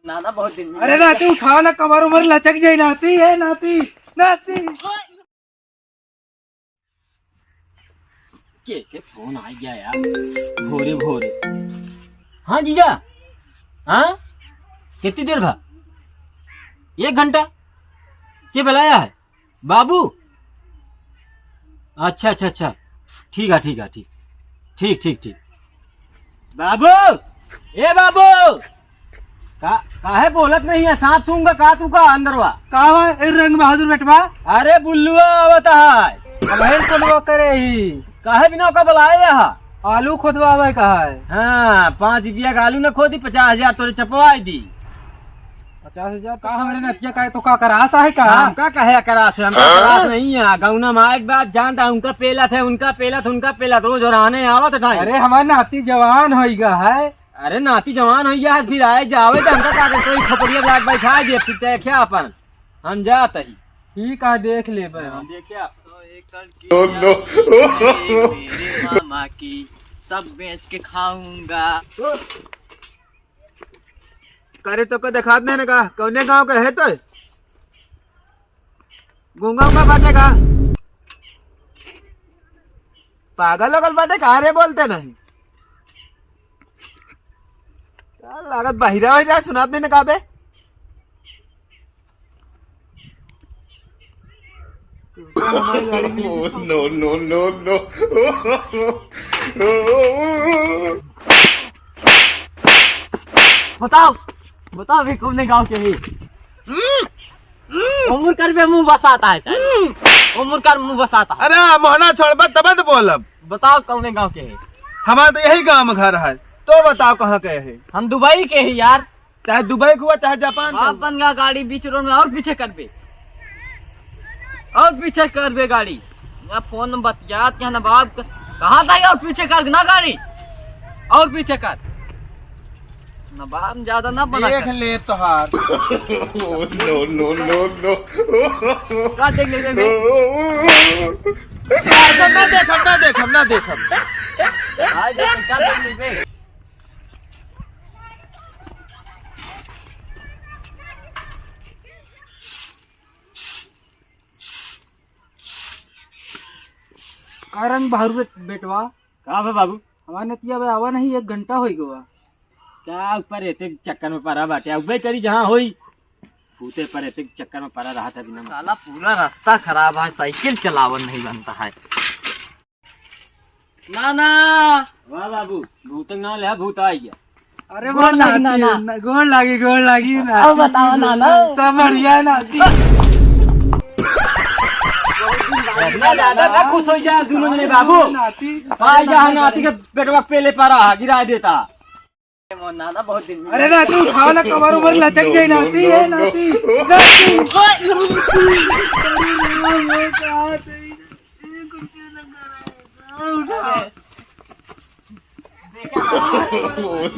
नाना बहुत दिन। अरे नाती उठाओ ना, कमर उमर लचक जाए। नाती है नाती नाती। के फोन आ गया यार भोरे भोरे। हाँ जीजा, हाँ कितनी देर भा? 1 घंटा के बुलाया है बाबू? अच्छा अच्छा अच्छा, ठीक है ठीक है, ठीक ठीक ठीक। बाबू, ए बाबू, काहे बोलत नहीं है? सांप सूंगा का तू का अंदरवा का रंग बहादुर बेटवा? अरे बुल्लुआ आवत है। अबहिन खोदवा करे ही काहे बिना का बुलाए यहाँ? आलू खोदवावे का है। हाँ 5 रुपया का आलू न खोदी, 50,000 तोरे चपवाई दी। 50,000 का हमरे नतिया का तो का करासा है का? हमका कहे करास है? हमका करास नहीं है। गौना में एक बात जानता, उनका पेला थे, उनका पेला था, उनका पेला रोज और आने आवत टाइम। अरे हमार नाती जवान होइगा है। अरे नाती जवान हो गया फिर आए जावे तो हमका का कोई खपड़िया लाग बैठा दे, फिर देखिए अपन हम जात ही। ठीक है देख ले बे। हम देखिए मेरे मामा की सब बेच के खाऊंगा। करे तो को दिखात नहीं का कौने गांव के है तो गूंगा उंगा बाटे का पागल लगल बाटे का रे बोलते नहीं चल लागत बहिरा वहिरा सुनात नहीं का बे no no no no बताओ बताओ भी कौन गांव के ही? उम्र कर पे मुंह बसाता है, उम्र कर मुंह बसाता। अरे मोहना छोड़ तब तो बोलब। बताओ कौन गांव के है? हमारा तो यही गांव में घर है, तो बताओ कहाँ के है? हम दुबई के ही यार। चाहे दुबई हुआ चाहे जापान का। अपन का गाड़ी बीच रोड में और पीछे कर बे, और पीछे कर बे गाड़ी। या फोन बतियात क्या नवाब कहा था? और पीछे कर ना गाड़ी, और पीछे कर। नवाब ज्यादा ना बना देख ले तोहार। no no no no का देख ले बे? ना देखम आज देख का देख ले बे? कारण बहादुर बेटवा का बे बाबू? हमारे नतिया बे आवा नहीं 1 घंटा हो गया। क्या ऊपर रहते चक्कर में पड़ा बाटे? अब करी जहाँ होई फूटे पर रहते चक्कर में पड़ा रहा था बिना। साला पूरा रास्ता खराब है, साइकिल चलावन नहीं बनता है। नाना वाह बाबू, भूत ना ले, भूत आ गया। अरे वो नाती गोड़ लागी ना। अब बताओ नाना, सब बढ़िया नाती। ज्यादा ना खुश हो जाए दोनों जने बाबू। नाती आ जा नाती के पेटवा पेले पड़ा गिरा देता। नाना बहुत दिन। अरे नाती उठाओ ना, कमर उमर लचक जाए। नाती है नाती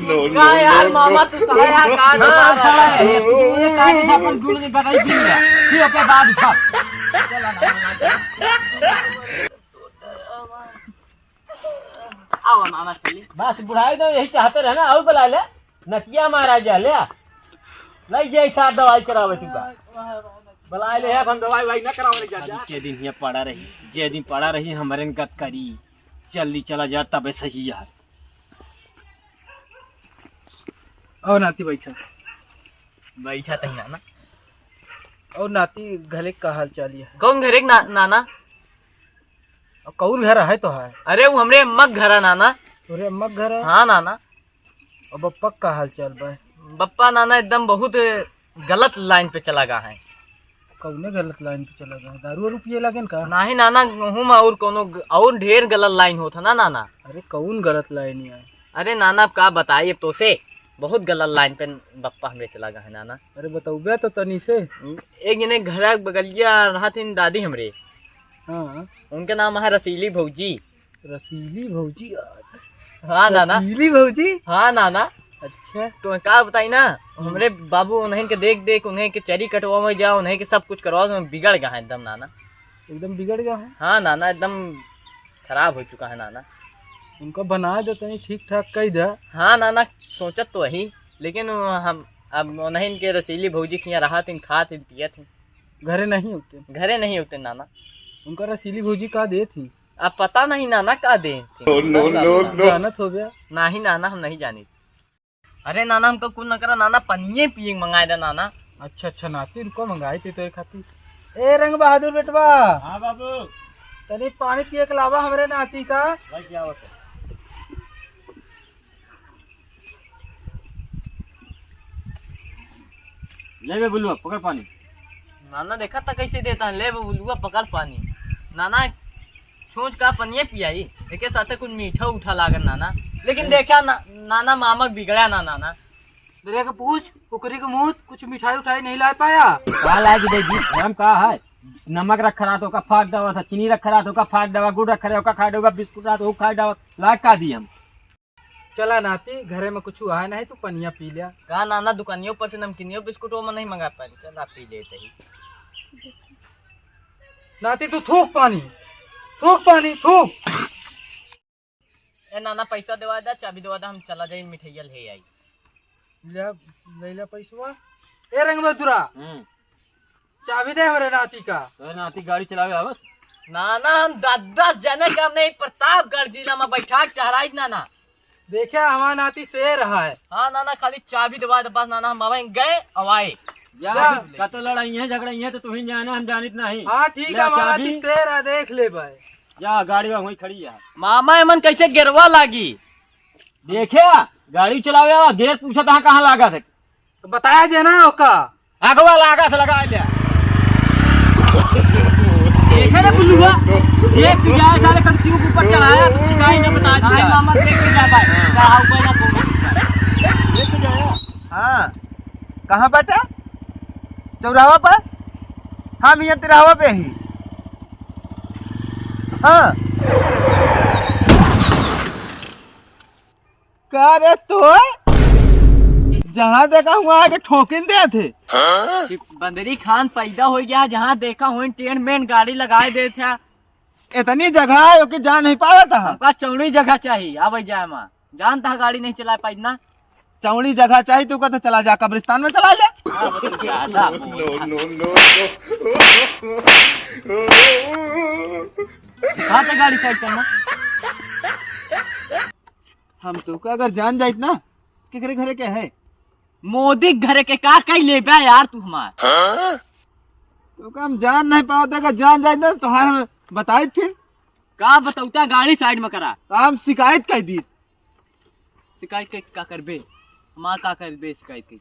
no no का यार मामा तू साया का बता रहा है? तूने का नहीं था पर दूर की बताई दी है फिर अपने बाद उठा। आओ नाना चली बस बुढ़ाई तो यही चाहते रहे ना। और बुला ले नतिया मारा जा ले लई जाई साथ दवाई करावे तू का बुला ले। हम दवाई वाई ना करावे जा के दिन ये पड़ा रही, जे दिन पड़ा रही हमारे गत करी जल्दी चला जा तबे सही यार। और नाती बैठा तही नाना। और नाती घरे का हाल चाल है? कौन घरे नाना? और कौन घर है तो है? अरे वो हमरे अम्मा घर है नाना। तोरे अम्मा घर है? हाँ नाना। और बप्पा का हाल चाल बा? बप्पा नाना एकदम बहुत गलत लाइन पे चला गया है। कौने गलत लाइन पे चला गया? दारू वारू पिए लगन का? नहीं नाना, गेहूं और कोनो और ढेर गलत लाइन होता ना नाना। अरे कौन गलत लाइन है? अरे नाना अब का बताइए तो से, बहुत गलत लाइन पे बप्पा हमरे चला गया है नाना। अरे बताऊबे तो तनी से। एक जने घर बगलिया रहा थी दादी हमरे, हाँ उनका नाम है रसीली भौजी। रसीली भौजी? हाँ नाना। रसीली भौजी? हाँ नाना। अच्छा तो का बताई ना, हमरे बाबू उन्हें के देख उन्हें के चरी कटवा में जाओ, उन्हें के सब कुछ करवा में बिगड़ गया है एकदम नाना। एकदम बिगड़ गया है? हाँ नाना, एकदम खराब हो चुका है नाना। उनको बना दे तनी ठीक ठाक कही दे। हाँ नाना, सोचत तो वही, लेकिन हम अब नहीं इनके रसीली भौजी के यहाँ रहा थी, खा थी, पिया थी। घरे नहीं होते? घरे नहीं होते नाना। उनका रसीली भौजी का दे थी? अब पता नहीं नाना का दे No, no, no, no. जानत हो गया? नहीं नाना, हम नहीं जानी। अरे नाना हमको कुछ न करा नाना, पनिये पिए मंगाए दे नाना। अच्छा नाती, रुको मंगाई थी तो खाती। ए रंग बहादुर बेटवा, हाँ बाबू। तनी पानी पिए के अलावा हमरे नाती का। भाई क्या होता है? ले बे बुलवा पकड़ पानी। नाना देखा था कैसे देता है, ले बुलुआ पकड़ पानी। नाना छोच का पनिये पियाई, एक साथे कुछ मीठा उठा लागल नाना, लेकिन देखा नाना मामक बिगड़ा ना नाना। दरिया के पूछ, कुकरी के मुंह, कुछ मिठाई उठाई नहीं ला पाया? क्या लाएगी देगी? नाम कहा है? नमक रखा रहा तो का फाट दवा था, चीनी रखा रहा तो का फाट दवा, गुड़ रखा रहा तो का खा दवा, बिस्कुट रहा तो खा दवा, लाग का दी हम। चला नाती, घरे में कुछ आया नहीं, तू पनिया पी लिया। कहा नाना दुकानियों पर से नमकीनियों बिस्कुट वो में नहीं मंगा पाए, चल आप पी लेते ही। नाती तू थूक पानी, थूक पानी, थूक। ए नाना पैसा देवा दा, चाबी देवा दा, हम चला जाए मिठाइया ले आई। ले ले पैसा। ए रंग बहादुरा, चाबी दे हमारे नाती का। तो नाती गाड़ी चलावे आवत? नाना हम 10 जने का हमने प्रतापगढ़ जिला में बैठा के टहराई नाना। देखा हमारा नाती से रहा है। हाँ नाना खाली चाबी दबा दे बस नाना, हम बाबा गए अवाए। या का तो लड़ाई है झगड़ाई है तो तू ही जाना, हम जानित नहीं। हाँ ठीक है, हमारा नाती से रहा, देख ले भाई। जा गाड़ी वहीं खड़ी है। मामा एमन कैसे गिरवा लागी? देखे गाड़ी चलावे आवा, गेर पूछा था कहाँ लागा थे, तो बताया देना ओका। अगवा लागा था, लगा लिया। देखे ना बुल्लुआ, देख तू जाए सारे कंसी को ऊपर चढ़ाया, कुछ शिकायत न बता दिया। मामा देख के जा भाई, कहा ऊपर ना को। देख के जाया। हाँ कहाँ बैठा? चौराहा पर? हाँ मियाँ तिराहा पे ही। हाँ का रे तो जहाँ देखा हुआ आके ठोकिन दे थे। बंदरी खान पैदा हो गया, जहाँ देखा हुई टेंट में गाड़ी लगाए दे थे। इतनी जगह है कि जा नहीं पावा था। हमका चौड़ी जगह चाहिए, आवे जाए माँ, जानता है गाड़ी नहीं चला पाई ना। चौड़ी जगह चाहिए तू कहते चला जा कब्रिस्तान में चला जा। No, no, no, कहाँ से गाड़ी साइड करना? हम तो का अगर जान जाइत ना केकरे घरे के है? मोदी घरे के का कही ले बे यार तू हमार। तो का हम जान नहीं पाओ, अगर जान जाइत ना तो हमें बताई फिर। का बताऊता गाड़ी साइड में करा, हम शिकायत कर दी। शिकायत के का करबे? हमार का करबे शिकायत के?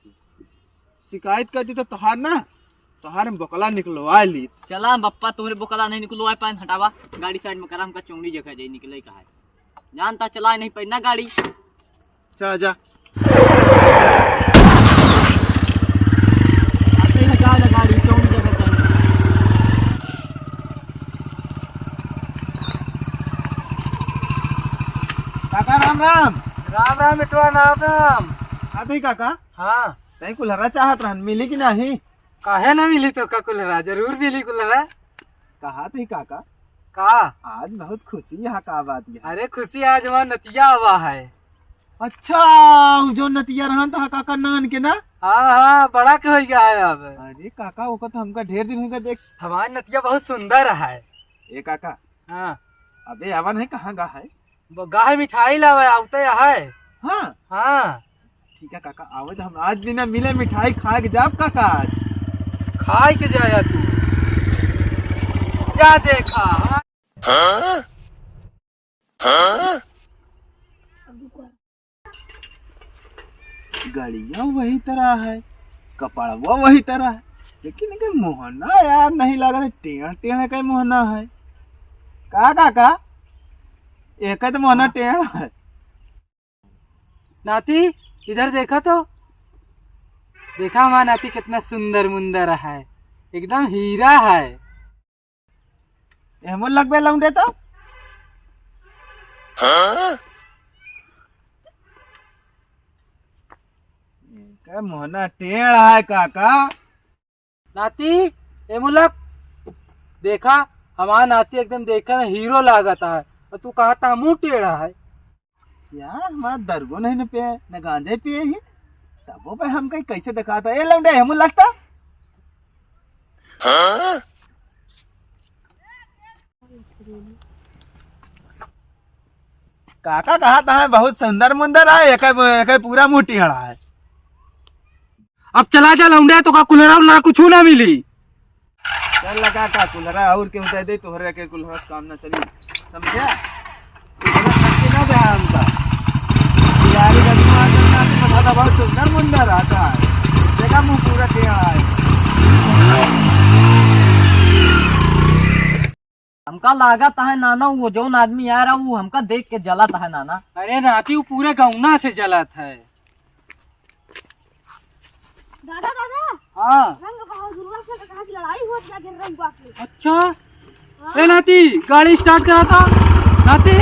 शिकायत कर दी तो तोहार ना, तोहार में बकला निकलवा ली। चला बप्पा तोहरे बोकला नहीं निकलो, आए पान हटावा, गाड़ी साइड में करा, हमका चौड़ी जगह जाई निकले का है, जानता चला नहीं पाई ना गाड़ी। चल जा हटा ले गाड़ी, चौड़ी जगह जाई। काका राम राम। राम राम बेटवा, राम राम। आते काका। हाँ नहीं कुल्हरा चाहत रहन, मिली कि नहीं? काहे ना मिली तो का कुल्हरा, जरूर मिली कुल्हरा। कहा थी काका का आज बहुत खुशी यहाँ का बात है। अरे खुशी आज वहाँ नतिया हुआ है। अच्छा जो नतिया रहन था काका नान के ना। हाँ हाँ बड़ा के हो गया है अब। अरे काका वो तो हमका ढेर दिन हो गया देख। हमारी नतिया बहुत सुंदर है। ए काका हाँ अबे आवन है कहाँ गा है? वो गाय मिठाई लावे आउते है। हाँ हाँ ठीक है काका, आवे तो हम आज बिना मिले मिठाई खा के जाब काका। आज खाए के जाया तू, क्या देखा? गड़िया वही तरह है, कपड़वा वही तरह है, लेकिन इनके मोहना यार नहीं लगा, टेढ़ टेढ़ का मोहना है। का काका एक तो मोहना टेढ़ है। नाती इधर देखा तो, देखा हमारा नाती कितना सुंदर मुंदर है, एकदम हीरा है। एमन लगबे लौंडे तो का मोहना टेढ़ है काका। नाती ए मुलक देखा, हमारा नाती एकदम देखा में हीरो लागता है, और तू कहा था मुंह टेढ़ा है। यार हमारा दरगो नहीं न पिए न गांजे पिए ही। तब वो हम कहीं कैसे दिखाता ये लौंडे हम लगता काका कहा था बहुत सुंदर मुंदर है एक पूरा मुंह टेढ़ा है। अब चला जा लौंडे तो का कुलरा उलरा कुछ ना मिली। चल लगा का कुलरा और क्यों दे दे तोहरे के कुलरा से काम ना चली समझा ना दे हमका यारी का दिमाग ना तो बता बहुत सुंदर मुंदर आता है देखा मुंह पूरा टेढ़ा है। हमका लागत है नाना वो जो आदमी आ रहा वो हमका देख के जलत है नाना। अरे नाती वो पूरे गौना से जलत है। दादा दादा हाँ रंग बहादुर से कहा की लड़ाई हुआ क्या गिर रही बाकी। अच्छा ए नाती गाड़ी स्टार्ट करा था नाती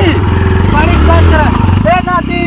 गाड़ी स्टार्ट करा ए नाती